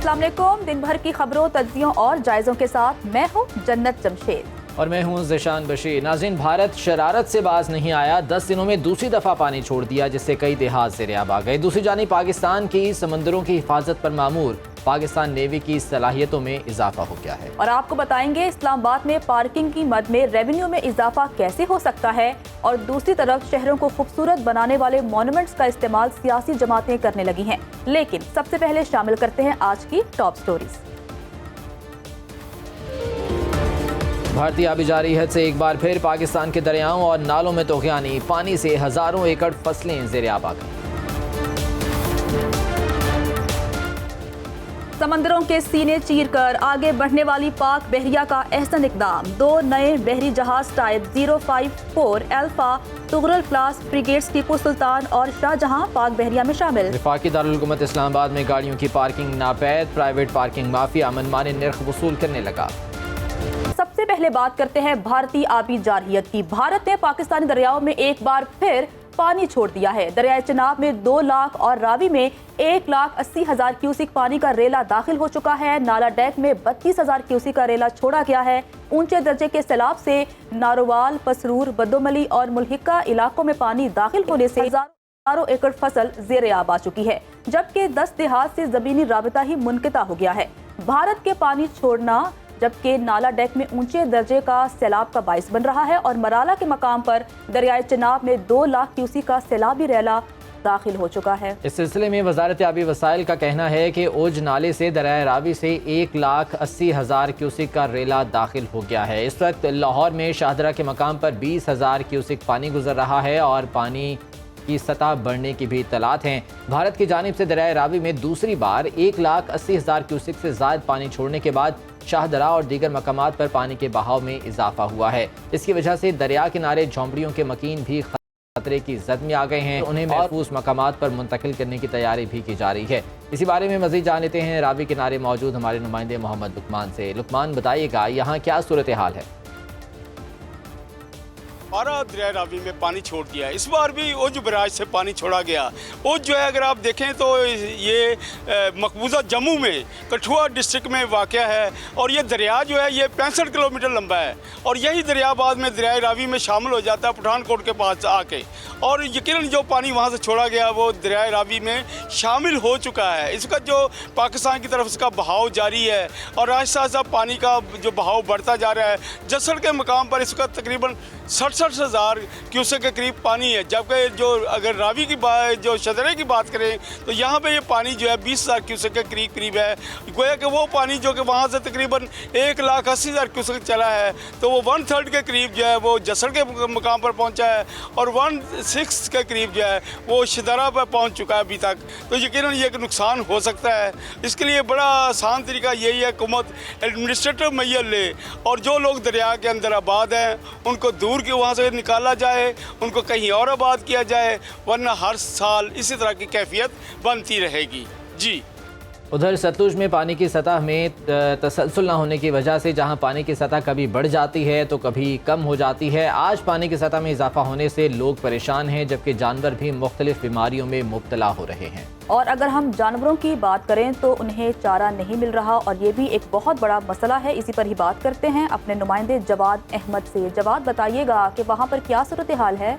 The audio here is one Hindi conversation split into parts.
अस्सलाम वालेकुम। दिन भर की खबरों, तज्जियों और जायज़ों के साथ मैं हूँ जन्नत जमशेद और मैं हूँ ज़िशान बशीर। नाज़रीन, भारत शरारत से बाज नहीं आया। 10 दिनों में दूसरी दफ़ा पानी छोड़ दिया, जिससे कई देहात ज़ेर-ए-आब आ गए। दूसरी जानिब पाकिस्तान की समंदरों की हिफाजत पर मामूर पाकिस्तान नेवी की सलाहियतों में इजाफा हो गया है। और आपको बताएंगे इस्लामाबाद में पार्किंग की मद में रेवेन्यू में इजाफा कैसे हो सकता है, और दूसरी तरफ शहरों को खूबसूरत बनाने वाले मॉन्यूमेंट्स का इस्तेमाल सियासी जमातें करने लगी हैं। लेकिन सबसे पहले शामिल करते हैं आज की टॉप स्टोरीज। भारतीय आबी जारहीत से एक बार फिर पाकिस्तान के दरियाओं और नालों में तोग़यानी। पानी से हजारों एकड़ फसलें ज़ेर-ए-आब आ गईं। समंदरों के सीने चीरकर आगे बढ़ने वाली पाक बहरिया का अहसन इकदाम। 2 नए बहरी जहाज type 054 alpha Tughril class frigates Tipu Sultan और शाहजहां पाक बहरिया में शामिल। वफाकी दारुल हुकूमत इस्लामाबाद में गाड़ियों की पार्किंग नापैद। प्राइवेट पार्किंग माफिया मनमाने निर्ख वसूल करने लगा। सबसे पहले बात करते हैं भारतीय आबी जारहियत की। भारत ने पाकिस्तानी दरियाओं में एक बार फिर पानी छोड़ दिया है। दरियाए चिनाब में 2 लाख और रावी में 1,80,000 क्यूसिक पानी का रेला दाखिल हो चुका है। नाला डेक में 32,000 क्यूसिक का रेला छोड़ा गया है। ऊंचे दर्जे के सैलाब से नारोवाल, पसरूर, बदोमली और मुल्हिका इलाकों में पानी दाखिल होने से हजारों एकड़ फसल ज़ेर-ए-आब आ चुकी है, जबकि 10 देहात से जमीनी राबिता ही मुनक़ता हो गया है। भारत के पानी छोड़ना जबकि नाला डेक में ऊंचे दर्जे का सैलाब का बाइस बन रहा है, और मराला के मकाम पर दरियाए चिनाब में 2 लाख क्यूसिक का सैलाबी रेला दाखिल हो चुका है। इस सिलसिले में वजारत आबी वसाइल का कहना है कि ओज नाले से दरियाए रावी से 1,80,000 क्यूसिक का रेला दाखिल हो गया है। इस वक्त लाहौर में शाहदरा के मकाम पर 20,000 क्यूसिक पानी गुजर रहा है और पानी की सतह बढ़ने की भी इत्तलात हैं। भारत की जानिब से दरियाए रावी में दूसरी बार 1,80,000 क्यूसिक से ज़ायद पानी छोड़ने के बाद शाहदरा और दीगर मकामात पर पानी के बहाव में इजाफा हुआ है। इसकी वजह से दरिया किनारे झोंपड़ियों के मकीन भी खतरे की जद में आ गए हैं। उन्हें महफूज मकामात पर मुंतकिल करने की तैयारी भी की जा रही है। इसी बारे में मज़ीद जान लेते हैं रावी किनारे मौजूद हमारे नुमाइंदे मोहम्मद लुकमान से। लुकमान, बताइएगा यहाँ क्या सूरत हाल है? दरिया रावी में पानी छोड़ दिया। इस बार भी उज बराज से पानी छोड़ा गया। उज जो है, अगर आप देखें तो ये मकबूजा जम्मू में कठुआ डिस्ट्रिक्ट में वाक़या है, और ये दरिया जो है ये 65 किलोमीटर लंबा है, और यही दरिया बाद में दरिया रावी में शामिल हो जाता है पठानकोट के पास आके, और यकीनन जो पानी वहाँ से छोड़ा गया वो दरिया रावी में शामिल हो चुका है। इसका जो पाकिस्तान की तरफ इसका बहाव जारी है, और आहिस्ता आहिस्ता पानी का जो बहाव बढ़ता जा रहा है। जसड़ के मकाम पर इसका तकरीबन 67,000 क्यूसेक के करीब पानी है, जबकि जो अगर रावी की जो शदरे की बात करें तो यहाँ पे ये पानी जो है 20,000 क्यूसेक के करीब है। गोया कि वो पानी जो कि वहाँ से तकरीबन 1,80,000 क्यूसेक चला है, तो वो 1/3 के करीब जो है वो जसड़ के मकाम पर पहुँचा है, और 1/6 के करीब जो है वो शदरा पर पहुँच चुका है अभी तक। तो यकीनन ये एक नुकसान हो सकता है। इसके लिए बड़ा आसान तरीका यही है, हुकूमत एडमिनिस्ट्रेटिव मैयर ले, और जो लोग दरिया के अंदर आबाद हैं उनको दूर कि वहाँ से निकाला जाए, उनको कहीं और आबाद किया जाए, वरना हर साल इसी तरह की कैफियत बनती रहेगी। जी, उधर सतलुज में पानी की सतह में तसलसल न होने की वजह से जहां पानी की सतह कभी बढ़ जाती है तो कभी कम हो जाती है। आज पानी की सतह में इजाफा होने से लोग परेशान हैं, जबकि जानवर भी मुख्तलिफ बीमारियों में मुब्तला हो रहे हैं। और अगर हम जानवरों की बात करें तो उन्हें चारा नहीं मिल रहा, और ये भी एक बहुत बड़ा मसला है। इसी पर ही बात करते हैं अपने नुमाइंदे जवाद अहमद से। जवाद, बताइएगा कि वहाँ पर क्या सूरत हाल है?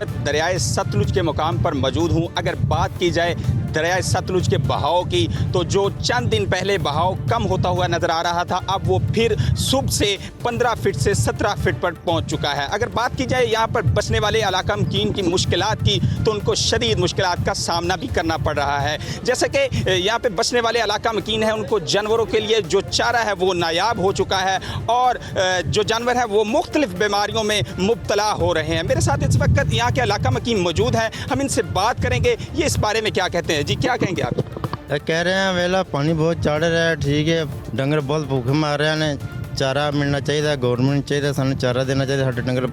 दरियाए सतलुज के मुकाम पर मौजूद हूँ। अगर बात की जाए दरियाए सतलुज के बहाव की, तो जो चंद दिन पहले बहाव कम होता हुआ नज़र आ रहा था, अब वो फिर सुबह से 15 फीट से 17 फीट पर पहुंच चुका है। अगर बात की जाए यहाँ पर बसने वाले इलाका मकीन की मुश्किलात की, तो उनको शदीद मुश्किलात का सामना भी करना पड़ रहा है। जैसे कि यहाँ पे बसने वाले इलाका मकीन है, उनको जानवरों के लिए जो चारा है वो नायाब हो चुका है, और जो जानवर है वो मुख्तलिफ बीमारियों में मुब्तला हो रहे हैं। मेरे साथ इस वक्त यहाँ के इलाका मकीन मौजूद है, हम इनसे बात करेंगे ये इस बारे में क्या कहते हैं। जी, क्या कहेंगे आप? कह रहे हैं वेला पानी बहुत चढ़ रहा है, ठीक है, डंगर बहुत भूखे मार रहे हैं, चारा मिलना चाहिए, गवर्नमेंट चाहिए सानू चारा देना चाहिए। साढ़े डंगर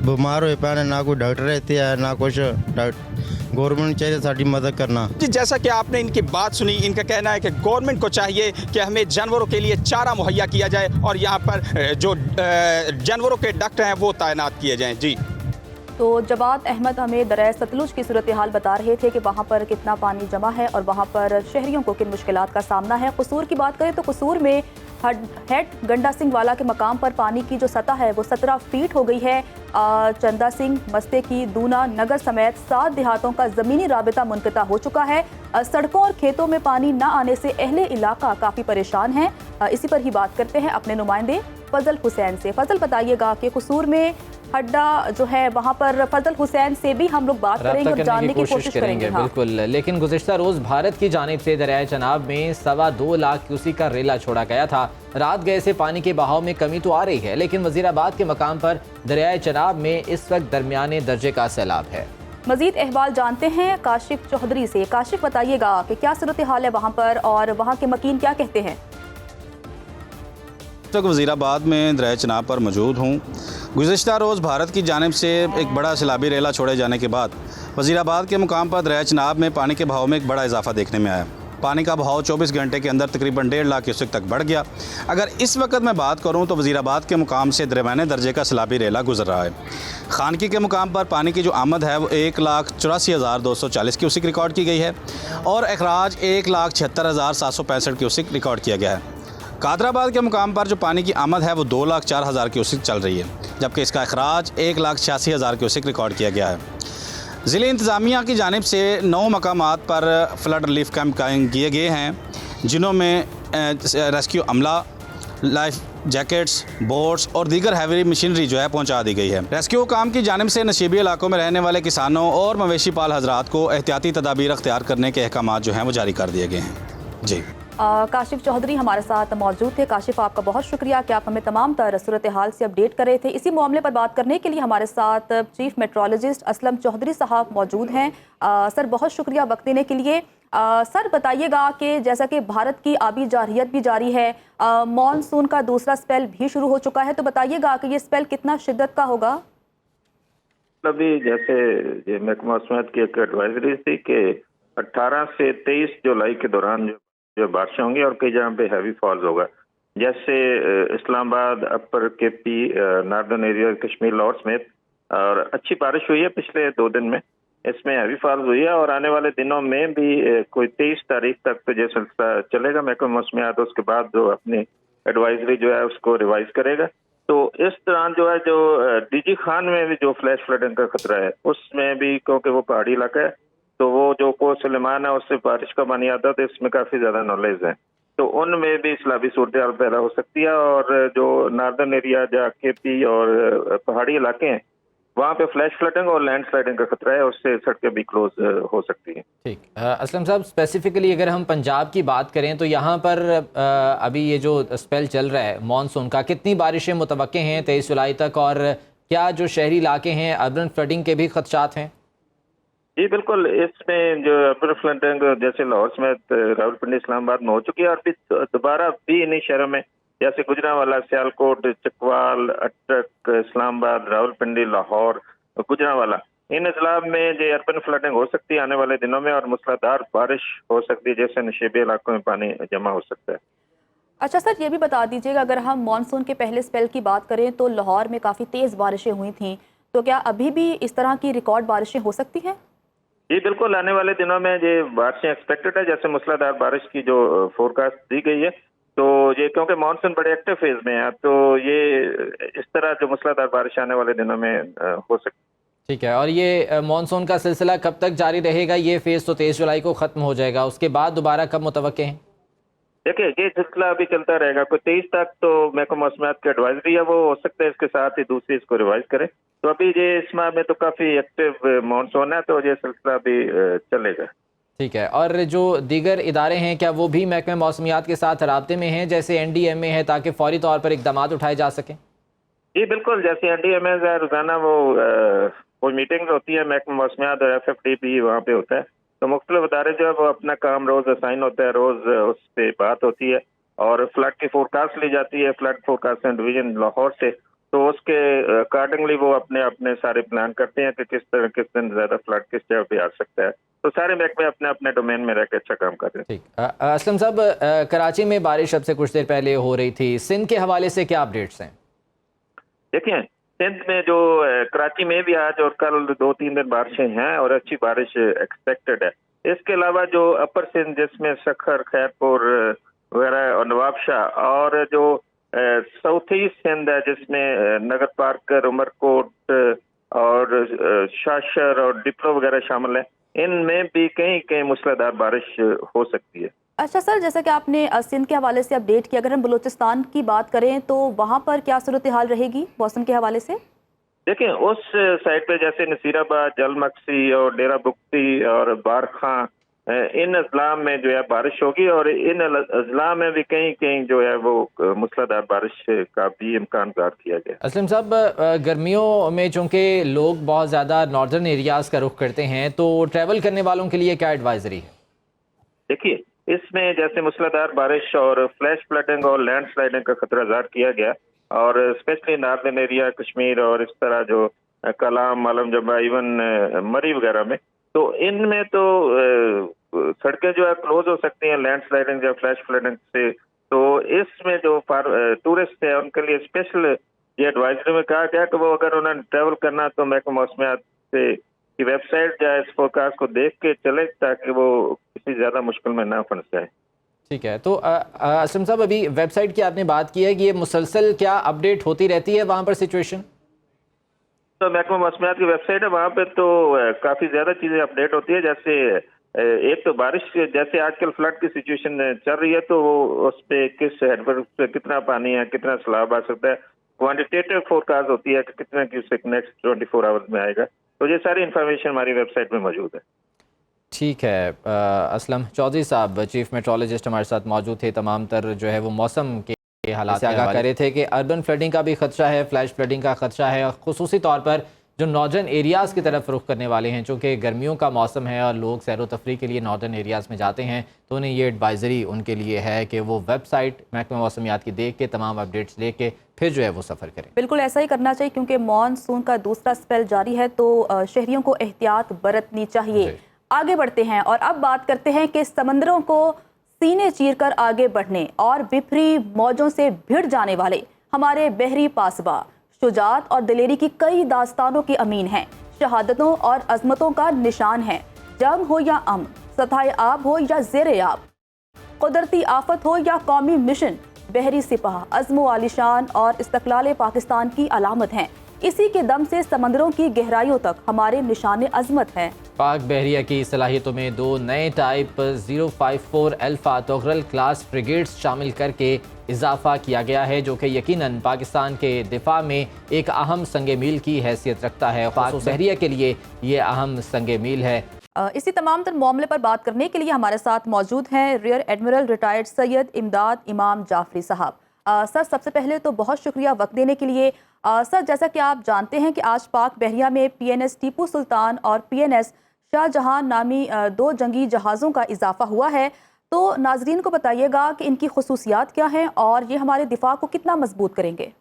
बीमार होए पे, ना कोई डॉक्टर रहती है ना कुछ, गवर्नमेंट चाहिए साड़ी मदद करना। जी, जैसा कि आपने इनकी बात सुनी, इनका कहना है कि गवर्नमेंट को चाहिए कि हमें जानवरों के लिए चारा मुहैया किया जाए, और यहाँ पर जो जानवरों के डॉक्टर हैं वो तैनात किए जाएँ। जी, तो जवाद अहमद हमें दरिया सतलुज की सूरत हाल बता रहे थे कि वहाँ पर कितना पानी जमा है और वहाँ पर शहरियों को किन मुश्किलात का सामना है। कसूर की बात करें तो कसूर में हेड गंडा सिंह वाला के मकाम पर पानी की जो सतह है वो 17 फीट हो गई है। चंदा सिंह, मस्ते की, दूना, नगर समेत 7 देहातों का ज़मीनी राबिता मुनक़ता हो चुका है। सड़कों और खेतों में पानी न आने से अहले इलाका काफ़ी परेशान हैं। इसी पर ही बात करते हैं अपने नुमाइंदे फजल हुसैन से। फजल, बताइएगा कि कसूर में हड्डा जो है वहाँ पर फजल हुसैन से भी हम लोग बात करेंगे और जानने की कोशिश करेंगे। हाँ। बिल्कुल, लेकिन गुज़िश्ता रोज़ भारत की जानिब से दरियाए चनाब में 2.25 लाख क्यूसेक का रेला छोड़ा गया था। रात गए से पानी के बहाव में कमी तो आ रही है, लेकिन वज़ीराबाद के मकाम पर दरियाए चनाब में इस वक्त दरमियाने दर्जे का सैलाब है। मजीद अहवाल जानते हैं काशिफ चौधरी से। काशिफ, बताइएगा कि क्या सूरत हाल है वहाँ पर और वहाँ के मकीन क्या कहते हैं। तक वज़ीराबाद में दरिया चनाब पर मौजूद हूँ। गुज़िश्ता रोज़ भारत की जानिब से एक बड़ा सैलाबी रेला छोड़े जाने के बाद वज़ीराबाद के मुकाम पर दरिया चनाब में पानी के बहाव में एक बड़ा इजाफा देखने में आया। पानी का बहाव 24 घंटे के अंदर तकरीबन 1.5 लाख क्यूसेक तक बढ़ गया। अगर इस वक्त मैं बात करूं तो वज़ीराबाद के मुकाम से दरमियाने दर्जे का सैलाबी रेला गुजर रहा है। खानकी के मुकाम पर पानी की जो आमद है वो 1,84,240 क्यूसेक रिकॉर्ड की गई है और अखराज 1,76,765 क्यूसेक रिकॉर्ड किया गया है। कादराबाद के मुकाम पर जो पानी की आमद है वो 2,04,000 क्यूसेक चल रही है, जबकि इसका अखराज 1,86,000 क्यूसेक रिकॉर्ड किया गया है। ज़िले इंतज़ामिया की जानिब से 9 मकामात पर फ्लड रिलीफ कैंप कायम किए गए हैं, जिनों में रेस्क्यू अमला, लाइफ जैकेट्स, बोट्स और दीगर हैवी मशीनरी जो है पहुंचा दी गई है। रेस्क्यू काम की जानिब से नशीबी इलाकों में रहने वाले किसानों और मवेशी पाल हजरात को एहतियाती तदाबीर अख्तियार करने के अहकामात जो हैं वो जारी कर दिए गए हैं। जी, काशिफ चौधरी हमारे साथ मौजूद थे। काशिफ, आपका बहुत शुक्रिया कि आप हमें तमाम तरह सूरत हाल से अपडेट कर रहे थे। इसी मामले पर बात करने के लिए हमारे साथ चीफ मेट्रोलॉजिस्ट असलम चौधरी साहब मौजूद हैं। सर, बहुत शुक्रिया वक्त देने के लिए। सर, बताइएगा कि जैसा कि भारत की आबी जारहियत भी जारी है, मानसून का दूसरा स्पेल भी शुरू हो चुका है, तो बताइएगा कि ये स्पेल कितना शिद्दत का होगा। अभी जैसे ये महकमा मौसमियात की एक एडवाइजरी थी कि 18 से 23 जुलाई के दौरान जो बारिशें होंगी और कई जगह पे हैवी फॉल्स होगा, जैसे Islamabad, upper KP, northern area, Kashmir, Lahore समेत। और अच्छी बारिश हुई है पिछले 2 दिन में, इसमें हैवी फॉल्स हुई है और आने वाले दिनों में भी कोई 23 तारीख तक तो ये सिलसिला चलेगा। महकमा मौसमियात उसके बाद जो अपनी एडवाइजरी जो है उसको रिवाइज करेगा। तो इस दौरान जो है जो डीजी खान में भी जो फ्लैश फ्लडिंग का खतरा है उसमें भी, क्योंकि वो पहाड़ी इलाका है, तो वो जो को सुलेमान है उससे बारिश का पानी आता है, तो इसमें काफ़ी ज़्यादा नॉलेज है, तो उनमें भी सैलाबी सूरत हाल पैदा हो सकती है। और जो नार्दर्न एरिया जहाँ केपी और पहाड़ी इलाके हैं वहाँ पे फ्लैश फ्लडिंग और लैंड स्लाइडिंग का खतरा है, उससे सड़कें भी क्लोज हो सकती हैं। ठीक, असलम साहब, स्पेसिफिकली अगर हम पंजाब की बात करें तो यहाँ पर अभी ये जो स्पेल चल रहा है मानसून का, कितनी बारिशें मुतवक्के हैं 23 जुलाई तक, और क्या जो शहरी इलाके हैं अर्बन फ्लडिंग के भी खदशात हैं? जी बिल्कुल, इसमें जो अर्बन फ्लडिंग जैसे लाहौर समेत रावलपिंडी, इस्लामाबाद में हो चुकी है और फिर दोबारा भी इन्हीं शहरों में जैसे गुजरांवाला, सियालकोट, चकवाल, अटक, इस्लामाबाद, रावलपिंडी, लाहौर, गुजरांवाला, इन अजला में जो अर्बन फ्लडिंग हो सकती है आने वाले दिनों में और मूसलाधार बारिश हो सकती है, जैसे नशीबी इलाकों में पानी जमा हो सकता है। अच्छा सर, ये भी बता दीजिएगा, अगर हम मानसून के पहले स्पेल की बात करें तो लाहौर में काफ़ी तेज़ बारिशें हुई थीं, तो क्या अभी भी इस तरह की रिकॉर्ड बारिशें हो सकती हैं? जी बिल्कुल, आने वाले दिनों में ये बारिशें एक्सपेक्टेड है, जैसे मूसलाधार बारिश की जो फोरकास्ट दी गई है, तो ये क्योंकि मानसून बड़े एक्टिव फेज में है, तो ये इस तरह जो मूसलाधार बारिश आने वाले दिनों में हो सकती है। ठीक है, और ये मानसून का सिलसिला कब तक जारी रहेगा? ये फेज तो 23 जुलाई को ख़त्म हो जाएगा, उसके बाद दोबारा कब मुतवक्के हैं? देखिए, ये सिलसिला अभी चलता रहेगा, कोई 23 तक तो महकमा मौसमियात की एडवाइजरी है, वो हो सकता है इसके साथ ही दूसरी इसको रिवाइज करे। तो अभी ये इस माह में तो काफ़ी एक्टिव मानसून है, तो ये सिलसिला अभी चलेगा। ठीक है, और जो दीगर इदारे हैं क्या वो भी महकमा मौसमियात के साथ राब्ते में हैं, जैसे NDMA है, ताकि फौरी तौर पर इक़दाम उठाए जा सकें? जी बिल्कुल, जैसे NDMA है, रोज़ाना वो कोई मीटिंग होती है, महकमा मौसमियात और FFD भी वहाँ पे होता है, तो मुख्तलिफ इदारे जो है वो अपना काम रोज़ असाइन होता है, रोज़ उस पर बात होती है और फ्लड की फोरकास्ट ली जाती है फ्लड फोरकास्टिंग डिवीजन लाहौर से, तो उसके अकॉर्डिंगली वो अपने अपने सारे प्लान करते हैं कि किस दिन ज़्यादा फ्लड किस जगह पे आ सकता है, तो सारे महकमे अपने अपने डोमेन में रह के अच्छा काम कर रहे हैं। ठीक, असलम साहब, कराची में बारिश अब से कुछ देर पहले हो रही थी, सिंध के हवाले से क्या अपडेट्स हैं? देखिए, सिंध में जो कराची में भी आज और कल 2-3 दिन बारिशें हैं और अच्छी बारिश एक्सपेक्टेड है। इसके अलावा जो अपर सिंध जिसमें सखर, खैरपुर वगैरह और नवाबशाह और जो साउथ ईस्ट सिंध है जिसमें नगर पार्कर, उमरकोट और शाशर और डिप्लो वगैरह शामिल है, इनमें भी कहीं कहीं मूसलाधार बारिश हो सकती है। अच्छा सर, जैसा कि आपने सिंध के हवाले से अपडेट किया, अगर हम बलूचिस्तान की बात करें तो वहाँ पर क्या सूरत हाल रहेगी मौसम के हवाले से? देखिए उस साइड पे जैसे नसीराबाद, जलमक्सी और डेरा बुक्ती और बारखां, इन अजला में जो है बारिश होगी और इन अजला में भी कहीं कहीं जो है वो मूसलाधार बारिश का भी इम्कान ज़ाहिर किया गया। असलम साहब, गर्मियों में चूँकि लोग बहुत ज़्यादा नॉर्दर्न एरियाज़ का रुख करते हैं, तो ट्रैवल करने वालों के लिए क्या एडवाइजरी है? देखिए इसमें जैसे मूसलाधार बारिश और फ्लैश फ्लडिंग और लैंडस्लाइडिंग का खतरा ज़ाहिर किया गया और स्पेशली नॉर्दर्न एरिया कश्मीर और इस तरह जो कलाम, आलम जबा, इवन मरी वगैरह में, तो इनमें तो सड़कें जो है क्लोज हो सकती हैं लैंडस्लाइडिंग या फ्लैश फ्लडिंग से। तो इसमें जो टूरिस्ट है उनके लिए स्पेशल ये एडवाइजरी में कहा गया कि वो अगर उन्होंने ट्रैवल करना तो महकमा मौसमियात से की वेबसाइट या इस फोरकास्ट को देख के चले ताकि वो किसी ज़्यादा मुश्किल में ना फंस जाए। ठीक है, तो असलम साहब, अभी वेबसाइट की आपने बात की है कि ये मुसलसल क्या अपडेट होती रहती है वहाँ पर सिचुएशन? तो महकमा मौसमियात की वेबसाइट है, वहाँ पे तो काफ़ी ज़्यादा चीज़ें अपडेट होती है। जैसे एक तो बारिश, जैसे आजकल फ्लड की सिचुएशन चल रही है तो वो उस पर किस हेडवर्क पे कितना पानी है, कितना सैलाब आ सकता है, क्वान्टिटेटिव फोरकास्ट होती है कि कितना क्यूसेक नेक्स्ट 24 आवर्स में आएगा। तो ये सारी इन्फॉर्मेशन हमारी वेबसाइट में मौजूद है। ठीक है, असलम चौधरी साहब चीफ मेट्रोलॉजिस्ट हमारे साथ मौजूद थे। तमाम तर जो है वो मौसम के हालात से आगाह कर रहे थे कि अर्बन फ्लडिंग का भी खदशा है, फ्लैश फ्लडिंग का खदशा है, खुसूसी तौर पर जो नॉर्दर्न एरियाज़ की तरफ रुख करने वाले हैं। चूँकि गर्मियों का मौसम है और लोग सैर व तफरी के लिए नॉर्दर्न एरियाज़ में जाते हैं, तो उन्हें ये एडवाइज़री उनके लिए है कि वो वेबसाइट महकमा मौसमियात की देख के तमाम अपडेट्स लेके फिर जो है वो सफ़र करें। बिल्कुल ऐसा ही करना चाहिए क्योंकि मानसून का दूसरा स्पेल जारी है, तो शहरियों को एहतियात बरतनी चाहिए। आगे बढ़ते हैं और अब बात करते हैं कि समंदरों को सीने चीरकर आगे बढ़ने और बिफरी मौजों से भिड़ जाने वाले हमारे बहरी पासबा शुजात और दिलेरी की कई दास्तानों की अमीन हैं, शहादतों और अजमतों का निशान है। जंग हो या अमन, सतह आब हो या ज़ेर आब, कुदरती आफत हो या कौमी मिशन, बहरी सिपाह अज़्म आलिशान और इस्तक़लाल पाकिस्तान की अलामत हैं। इसी के दम से समंदरों की गहराइयों तक हमारे निशान अज़मत हैं। पाक बहरिया की सलाहियतों में 2 नए टाइप 054 अल्फा तोगरल क्लास फ्रिगेट्स शामिल करके इजाफा किया गया है, जो कि यकीनन पाकिस्तान के दिफा में एक अहम संग मील की हैसियत रखता है। पाक बहरिया के लिए ये अहम संग मील है। इसी तमाम तर मामले पर बात करने के लिए हमारे साथ मौजूद हैं रियर एडमिरल रिटायर्ड सैयद इमदाद इमाम जाफरी साहब। सर, सबसे पहले तो बहुत शुक्रिया वक्त देने के लिए। सर, जैसा कि आप जानते हैं कि आज पाक बहरिया में PNS टीपू सुल्तान और PNS शाहजहां नामी 2 जंगी जहाज़ों का इजाफा हुआ है, तो नाजरीन को बताइएगा कि इनकी खुसूसियात क्या हैं और ये हमारे दिफा को कितना मजबूत करेंगे।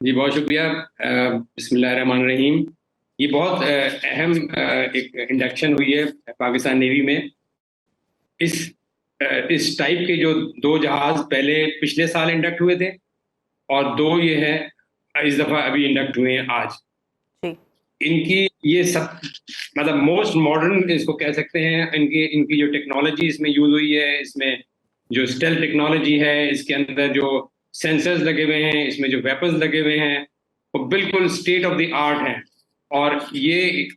जी बहुत शुक्रिया। बिस्मिल्लाहिर्रहमानिर्रहीम। ये बहुत अहम एक इंडक्शन हुई है पाकिस्तान नेवी में। इस टाइप के जो 2 जहाज़ पहले पिछले साल इंडक्ट हुए थे और 2 ये हैं इस दफ़ा अभी इंडक्ट हुए हैं आज। इनकी ये सब मतलब मोस्ट मॉडर्न इसको कह सकते हैं। इनकी जो टेक्नोलॉजी इसमें यूज़ हुई है, इसमें जो स्टेल्थ टेक्नोलॉजी है, इसके अंदर जो सेंसर्स लगे हुए हैं, इसमें जो वेपन्स लगे हुए हैं, वो बिल्कुल स्टेट ऑफ द आर्ट हैं। और ये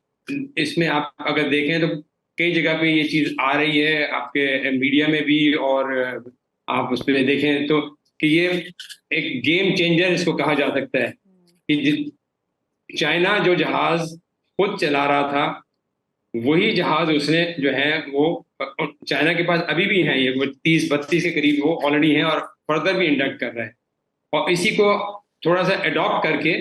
इसमें आप अगर देखें तो कई जगह पे ये चीज़ आ रही है, आपके मीडिया में भी, और आप उस पर देखें तो कि ये एक गेम चेंजर इसको कहा जा सकता है। कि चाइना जो जहाज़ खुद चला रहा था, वही जहाज़ उसने जो है वो चाइना के पास अभी भी हैं, ये 30-32 के करीब वो ऑलरेडी हैं और फर्दर भी इंडक्ट कर रहा है। और इसी को थोड़ा सा अडॉप्ट करके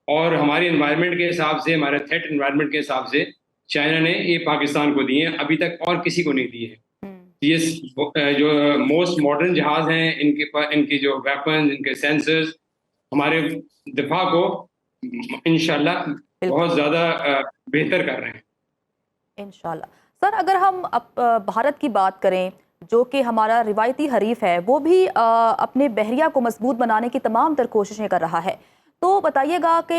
और हमारे एनवायरनमेंट के हिसाब से, हमारे थ्रेट एनवायरनमेंट के हिसाब से चाइना ने ये पाकिस्तान को दिए हैं, अभी तक और किसी को नहीं दिए हैं। ये जो मोस्ट मॉडर्न जहाज़ हैं, इनके पास इनकी जो वेपन, इनके सेंसर्स हमारे दिफा को इंशाल्लाह बहुत ज़्यादा बेहतर कर रहे हैं। इंशाल्लाह। सर, अगर हम भारत की बात करें जो कि हमारा रिवायती हरीफ है, वो भी अपने बहरिया को मजबूत बनाने की तमाम तर कोशिशें कर रहा है। तो बताइएगा कि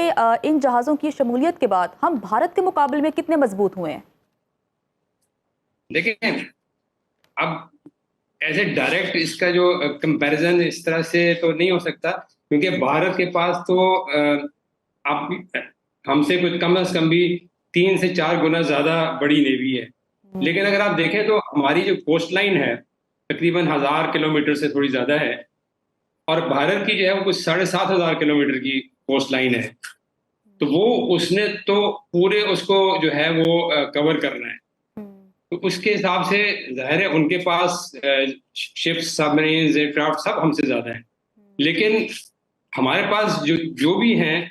इन जहाज़ों की शमूलियत के बाद हम भारत के मुकाबले में कितने मजबूत हुए हैं? देखिए, अब ऐसे डायरेक्ट इसका जो कंपैरिजन इस तरह से तो नहीं हो सकता, क्योंकि भारत के पास तो आप हमसे कुछ कम से कम भी 3 से 4 गुना ज्यादा बड़ी नेवी है। लेकिन अगर आप देखें तो हमारी जो कोस्ट लाइन है तकरीबन 1000 किलोमीटर से थोड़ी ज्यादा है, और भारत की जो है वो कुछ 7500 किलोमीटर की कोस्ट लाइन है। तो वो उसने तो पूरे उसको जो है वो कवर करना है। तो उसके हिसाब से जाहिर है उनके पास शिप्स, सबमरीन, एयरक्राफ्ट सब हमसे ज्यादा है। लेकिन हमारे पास जो भी हैं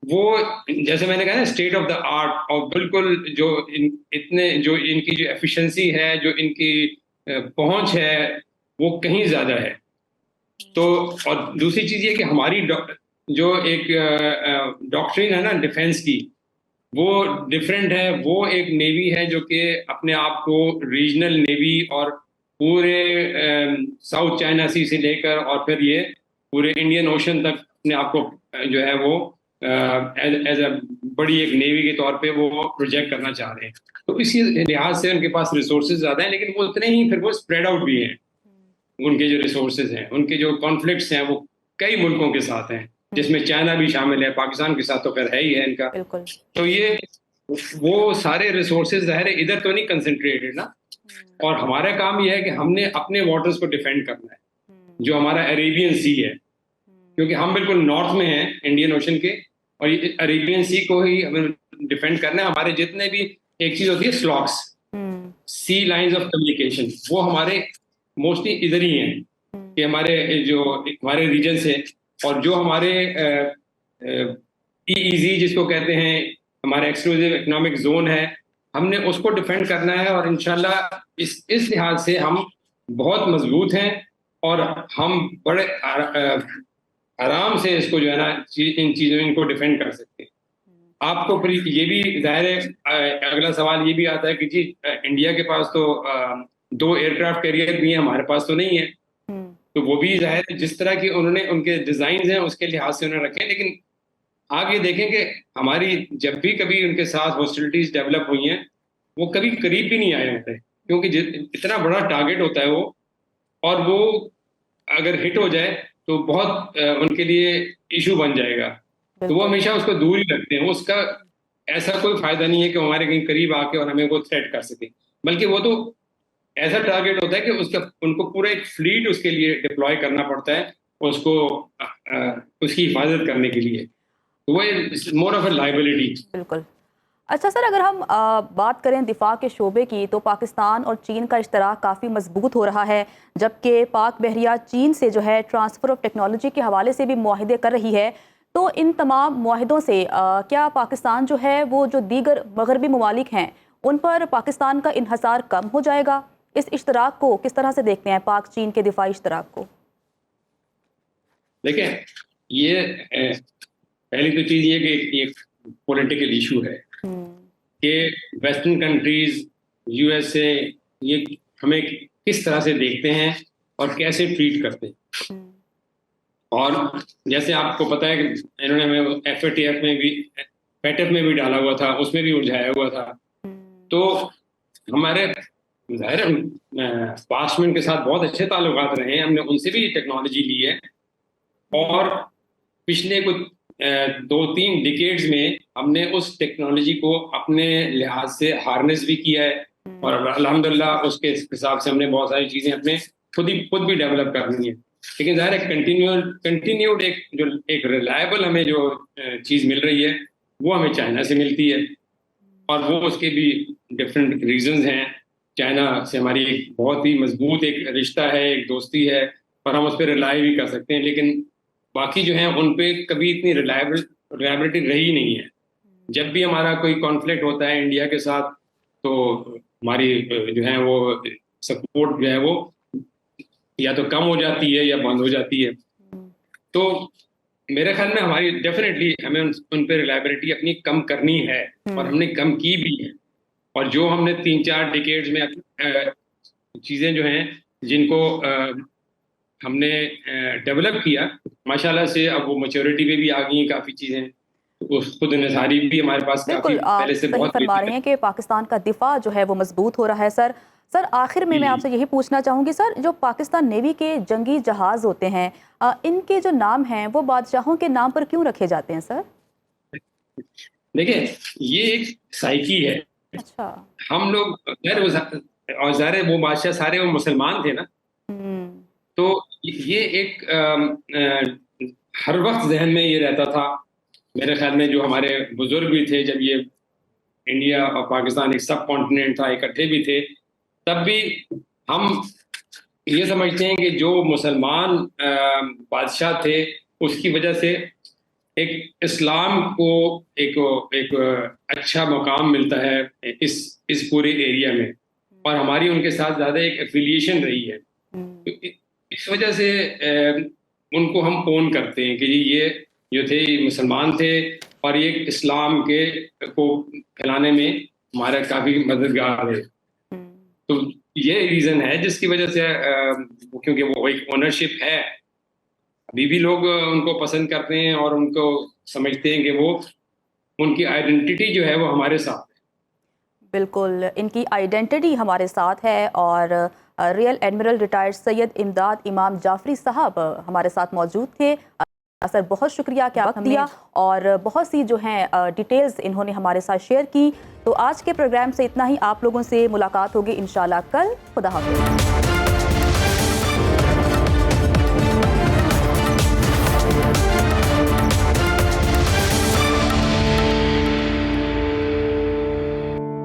वो, जैसे मैंने कहा ना, स्टेट ऑफ द आर्ट, और बिल्कुल जो इनकी जो एफिशिएंसी है, जो इनकी पहुंच है, वो कहीं ज्यादा है। तो और दूसरी चीज ये कि हमारी जो एक डॉक्ट्रिन है ना डिफेंस की, वो डिफरेंट है। वो एक नेवी है जो कि अपने आप को रीजनल नेवी और पूरे साउथ चाइना सी से लेकर और फिर ये पूरे इंडियन ओशन तक अपने आप को जो है वो एज अ बड़ी एक नेवी के तौर पे वो प्रोजेक्ट करना चाह रहे हैं। तो इसी लिहाज से उनके पास रिसोर्सेज ज़्यादा हैं, लेकिन वो उतने ही फिर वो स्प्रेड आउट भी हैं। उनके जो रिसोर्सेज हैं, उनके जो कॉन्फ्लिक्ट्स हैं, वो कई मुल्कों के साथ हैं, जिसमें चाइना भी शामिल है, पाकिस्तान के साथ तो खैर है ही है इनका। तो ये वो सारे रिसोर्सेज ज़ाहिर है इधर तो नहीं कंसंट्रेटेड ना, और हमारा काम ये है कि हमने अपने वाटर्स को डिफेंड करना है, जो हमारा अरेबियन सी है, क्योंकि हम बिल्कुल नॉर्थ में हैं इंडियन ओशन के, और ये अरेबियन सी को ही हमें डिफेंड करना है। हमारे जितने भी, एक चीज होती है स्लॉक्स, सी लाइंस ऑफ कम्युनिकेशन, वो हमारे मोस्टली इधर ही हैं कि हमारे रीजन से, और जो हमारे EEZ जिसको कहते हैं, हमारे एक्सक्लूसिव इकोनॉमिक जोन है, हमने उसको डिफेंड करना है। और इंशाल्लाह इस लिहाज से हम बहुत मजबूत हैं, और हम बड़े आराम से इसको जो है ना इन चीज़ों इनको डिफेंड कर सकते हैं। आपको फिर ये भी जाहिर है अगला सवाल ये भी आता है कि जी इंडिया के पास तो 2 एयरक्राफ्ट कैरियर भी हैं, हमारे पास तो नहीं है। तो वो भी जाहिर है जिस तरह की उन्होंने उनके डिजाइन हैं उसके लिहाज से उन्होंने रखे। लेकिन आप ये देखें कि हमारी जब भी कभी उनके साथ हॉस्टिलिटीज डेवलप हुई हैं, वो कभी करीब भी नहीं आए होते, क्योंकि इतना बड़ा टारगेट होता है वो, और वो अगर हिट हो जाए तो बहुत उनके लिए इशू बन जाएगा। तो वो हमेशा उसको दूर ही रखते हैं। उसका ऐसा कोई फायदा नहीं है कि हमारे कहीं करीब आके और हमें वो थ्रेट कर सके, बल्कि वो तो ऐसा टारगेट होता है कि उनको पूरा एक फ्लीट उसके लिए डिप्लॉय करना पड़ता है, उसको उसकी हिफाजत करने के लिए। तो वो मोर ऑफ अ लायबिलिटी। बिल्कुल। अच्छा सर, अगर हम बात करें दिफा के शोबे की, तो पाकिस्तान और चीन का इश्तराक काफ़ी मजबूत हो रहा है, जबकि पाक बहरिया चीन से जो है ट्रांसफ़र ऑफ टेक्नोलॉजी के हवाले से भी मुआहदे कर रही है। तो इन तमाम मुआहदों से क्या पाकिस्तान जो है वो जो दीगर मगरबी ममालिक हैं उन पर पाकिस्तान का इन्हसार कम हो जाएगा? इस इश्तराक को किस तरह से देखते हैं, पाक चीन के दिफाई इश्तराक को? देखिए, ये पहली तो चीज़ ये कि एक पॉलिटिकल इशू है कि वेस्टर्न कंट्रीज, USA, ये हमें किस तरह से देखते हैं और कैसे ट्रीट करते हैं। और जैसे आपको पता है कि इन्होंने हमें FATF में भी, FATF में भी डाला हुआ था, उसमें भी उलझाया हुआ था। तो हमारे जाहिर पास्ट में उनके साथ बहुत अच्छे ताल्लुकात रहे हैं, हमने उनसे भी टेक्नोलॉजी ली है, और पिछले कुछ 2-3 डिकेड्स में हमने उस टेक्नोलॉजी को अपने लिहाज से हार्नेस भी किया है, और अल्हम्दुलिल्लाह उसके हिसाब से हमने बहुत सारी चीज़ें अपने खुद भी डेवलप करनी है। लेकिन ज़ाहिर है कंटिन्यूड एक रिलायबल हमें जो चीज़ मिल रही है वो हमें चाइना से मिलती है, और वो उसके भी डिफरेंट रीजंस हैं। चाइना से हमारी एक बहुत ही मजबूत एक रिश्ता है, एक दोस्ती है, और हम उस पर रिलाई भी कर सकते हैं। लेकिन बाकी जो हैं उन पे कभी इतनी रिलायबिलिटी रही नहीं है। जब भी हमारा कोई कॉन्फ्लिक्ट होता है इंडिया के साथ, तो हमारी जो है वो सपोर्ट जो है वो या तो कम हो जाती है या बंद हो जाती है। तो मेरे ख्याल में हमारी डेफिनेटली हमें उन पे रिलायबिलिटी अपनी कम करनी है, और हमने कम की भी है। और जो हमने 3-4 डिकेड्स में चीज़ें जो हैं जिनको हमने डेवलप किया, माशाल्लाह से अब वो मैच्योरिटी पे भी आ गई हैं काफ़ी चीज़ें। तो खुद निसारी भी हमारे पास काफ़ी बिल्कुल, आप पहले से सही बहुत फरमा रहे हैं कि पाकिस्तान का दिफा जो है वो मजबूत हो रहा है। सर आखिर में मैं आपसे यही पूछना चाहूँगी सर, जो पाकिस्तान नेवी के जंगी जहाज़ होते हैं, इनके जो नाम हैं वो बादशाहों के नाम पर क्यों रखे जाते हैं सर? देखिए, ये एक साइकी है। अच्छा। हम लोग और ज़ाहिर वो बादशाह सारे वो मुसलमान थे ना, तो ये एक हर वक्त जहन में ये रहता था। मेरे ख्याल में जो हमारे बुजुर्ग भी थे, जब ये इंडिया और पाकिस्तान एक सब कॉन्टिनेंट था, इकट्ठे भी थे, तब भी हम ये समझते हैं कि जो मुसलमान बादशाह थे, उसकी वजह से एक इस्लाम को एक अच्छा मकाम मिलता है इस पूरे एरिया में, और हमारी उनके साथ ज़्यादा एक एफिलिएशन रही है। तो इस वजह से उनको हम फोन करते हैं कि ये जो थे ये मुसलमान थे, और ये इस्लाम को फैलाने में हमारा काफ़ी मददगार है। तो ये रीज़न है जिसकी वजह से क्योंकि वो एक ओनरशिप है, अभी भी लोग उनको पसंद करते हैं और उनको समझते हैं कि वो उनकी आइडेंटिटी जो है वो हमारे साथ है। बिल्कुल, इनकी आइडेंटिटी हमारे साथ है। और रियल एडमिरल रिटायर्ड सैयद इमदाद इमाम जाफरी साहब हमारे साथ मौजूद थे। सर बहुत शुक्रिया कि आपने दिया और बहुत सी जो हैं डिटेल्स इन्होंने हमारे साथ शेयर की। तो आज के प्रोग्राम से इतना ही। आप लोगों से मुलाकात होगी इंशाल्लाह कल। खुदा हाफ़िज़।